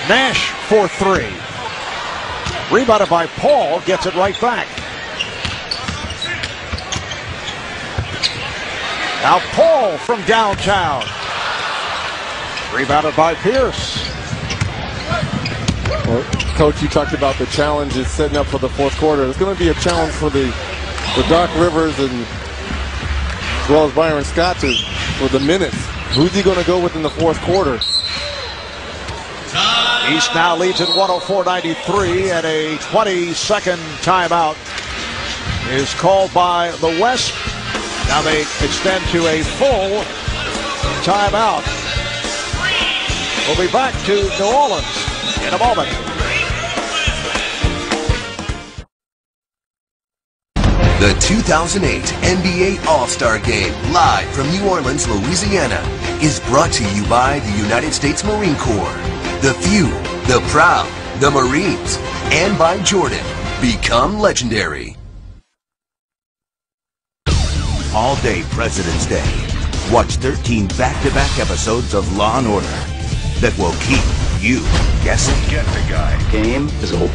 Nash for three. Rebounded by Paul, gets it right back. Now Paul from downtown. Rebounded by Pierce. Well, Coach, you talked about the challenges setting up for the fourth quarter. It's going to be a challenge for Doc Rivers and as well as Byron Scott for the minutes. Who's he going to go with in the fourth quarter? East now leads at 104-93, and a 20-second timeout is called by the West. Now they extend to a full timeout. We'll be back to New Orleans in a moment. The 2008 NBA All-Star Game, live from New Orleans, Louisiana, is brought to you by the United States Marine Corps, the few, the proud, the Marines, and by Jordan. Become legendary. All day President's Day. Watch 13 back-to-back episodes of Law & Order that will keep you guessing. Get the guy. Game is over.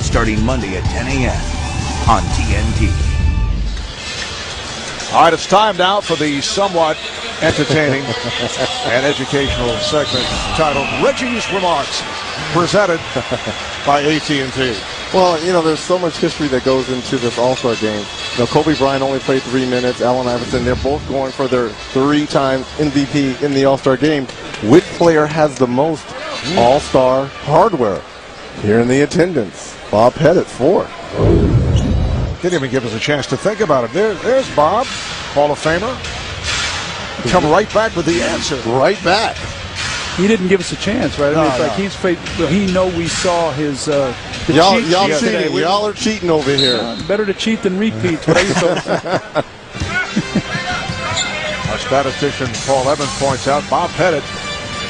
Starting Monday at 10 a.m. on TNT. All right, it's time now for the somewhat entertaining and educational segment titled Reggie's Remarks, presented by AT&T. Well, you know, there's so much history that goes into this All-Star game. You know, Kobe Bryant only played 3 minutes. Allen Iverson, they're both going for their 3-time MVP in the All-Star game. Which player has the most All-Star hardware? Here in the attendance, Bob Pettit, 4. Didn't even give us a chance to think about it. There's Bob, Hall of Famer. Come right back with the answer. Right back. He didn't give us a chance, right? I mean, it's like he's afraid. Well, he know we saw his. Y'all cheating. Y'all are cheating over here. Better to cheat than repeat. What I used to Our statistician Paul Evans points out Bob Pettit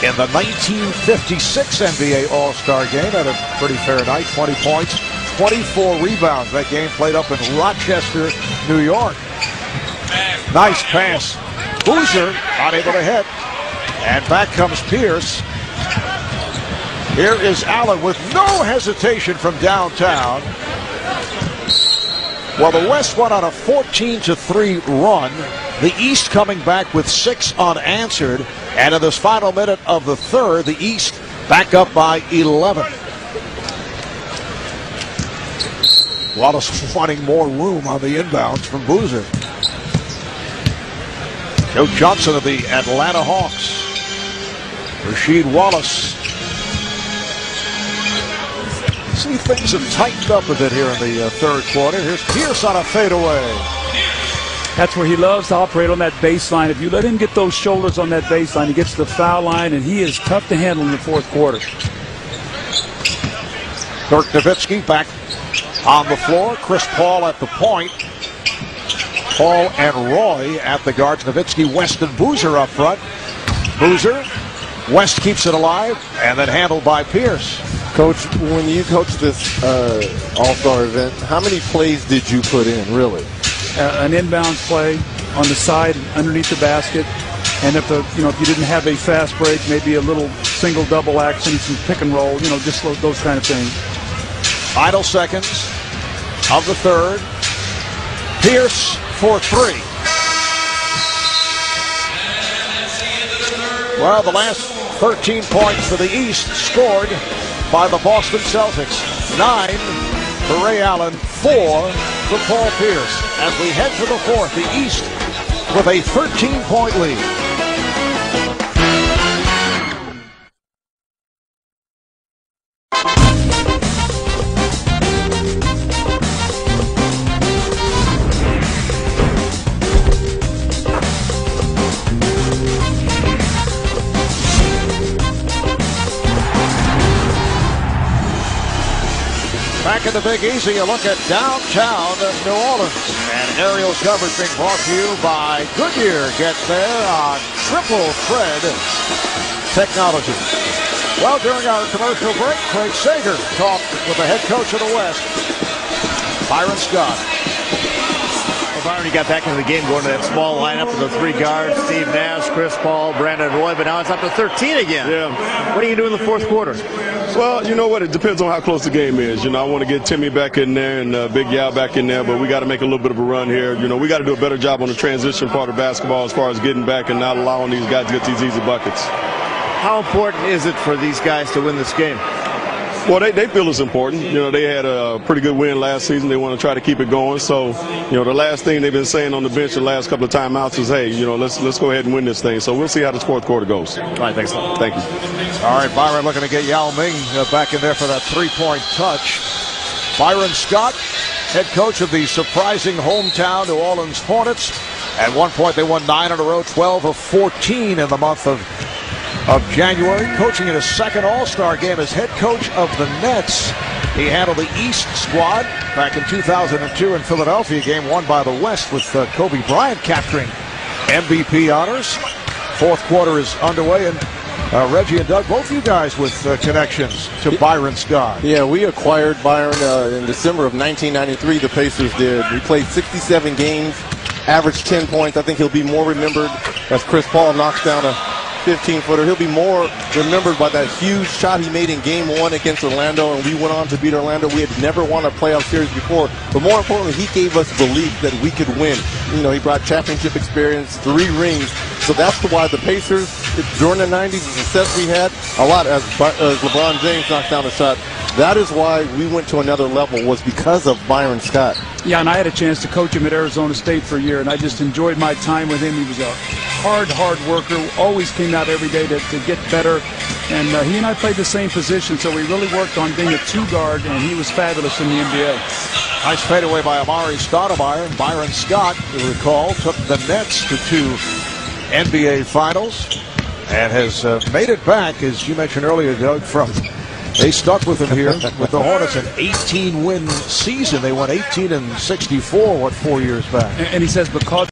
in the 1956 NBA All-Star game had a pretty fair night. 20 points, 24 rebounds. That game played up in Rochester, New York. Nice pass. Boozer not able to hit. And back comes Pierce. Here is Allen with no hesitation from downtown. Well, the West went on a 14-3 run. The East coming back with 6 unanswered. And in this final minute of the third, the East back up by 11. Wallace wanting more room on the inbounds from Boozer. Joe Johnson of the Atlanta Hawks. Rasheed Wallace. See, things have tightened up a bit here in the third quarter. Here's Pierce on a fadeaway. That's where he loves to operate on that baseline. If you let him get those shoulders on that baseline, he gets to the foul line, and he is tough to handle in the fourth quarter. Dirk Nowitzki back on the floor. Chris Paul at the point. Paul and Roy at the guards. Nowitzki, West, and Boozer up front. Boozer. West keeps it alive, and then handled by Pierce. Coach, when you coached this All-Star event, how many plays did you put in, really? An inbounds play on the side underneath the basket, and if you didn't have a fast break, maybe a little single double action, some pick and roll, just those kind of things. Final seconds of the third. Pierce for 3. Well, the last 13 points for the East scored by the Boston Celtics. 9 for Ray Allen, 4 for Paul Pierce. As we head to the fourth, the East with a 13-point lead. Back in the Big Easy, a look at downtown New Orleans. And aerial coverage being brought to you by Goodyear. Get there on triple thread technology. Well, during our commercial break, Craig Sager talked with the head coach of the West, Byron Scott. Byron, you got back into the game going to that small lineup with the 3 guards, Steve Nash, Chris Paul, Brandon Roy, but now it's up to 13 again. Yeah. What are you doing in the fourth quarter? Well, you know what? It depends on how close the game is. You know, I want to get Timmy back in there and Big Yao back in there, but we got to make a little bit of a run here. You know, we got to do a better job on the transition part of basketball as far as getting back and not allowing these guys to get these easy buckets. How important is it for these guys to win this game? Well, they feel it's important. You know, they had a pretty good win last season. They want to try to keep it going. So, you know, the last thing they've been saying on the bench the last couple of timeouts is, hey, you know, let's go ahead and win this thing. So we'll see how this fourth quarter goes. All right, thanks a lot. Thank you. All right, Byron looking to get Yao Ming back in there for that 3-point touch. Byron Scott, head coach of the surprising hometown New Orleans Hornets. At one point, they won 9 in a row, 12 of 14 in the month of January, coaching in his second All-Star game as head coach of the Nets. He handled the East squad back in 2002 in Philadelphia, game won by the West with Kobe Bryant capturing MVP honors. Fourth quarter is underway, and Reggie and Doug, both you guys with connections to Byron Scott. Yeah, we acquired Byron in December of 1993, the Pacers did. We played 67 games, averaged 10 points. I think he'll be more remembered as Chris Paul knocks down a 15-footer. He'll be more remembered by that huge shot he made in Game 1 against Orlando, and we went on to beat Orlando. We had never won a playoff series before, but more importantly, he gave us belief that we could win. You know, he brought championship experience, 3 rings, so that's why the Pacers, during the 90s, the success we had, a lot as LeBron James knocked down a shot. That is why we went to another level, was because of Byron Scott. Yeah, and I had a chance to coach him at Arizona State for a year, and I just enjoyed my time with him. He was a hard worker, always came out every day to get better. And he and I played the same position, so we really worked on being a 2-guard, and he was fabulous in the NBA. Nice fadeaway by Amari Stoudemire. Byron Scott, you recall, took the Nets to 2 NBA Finals and has made it back, as you mentioned earlier, Doug, from... They stuck with him here with the Hornets, an 18-win season. They won 18 and 64, 4 years back? And he says because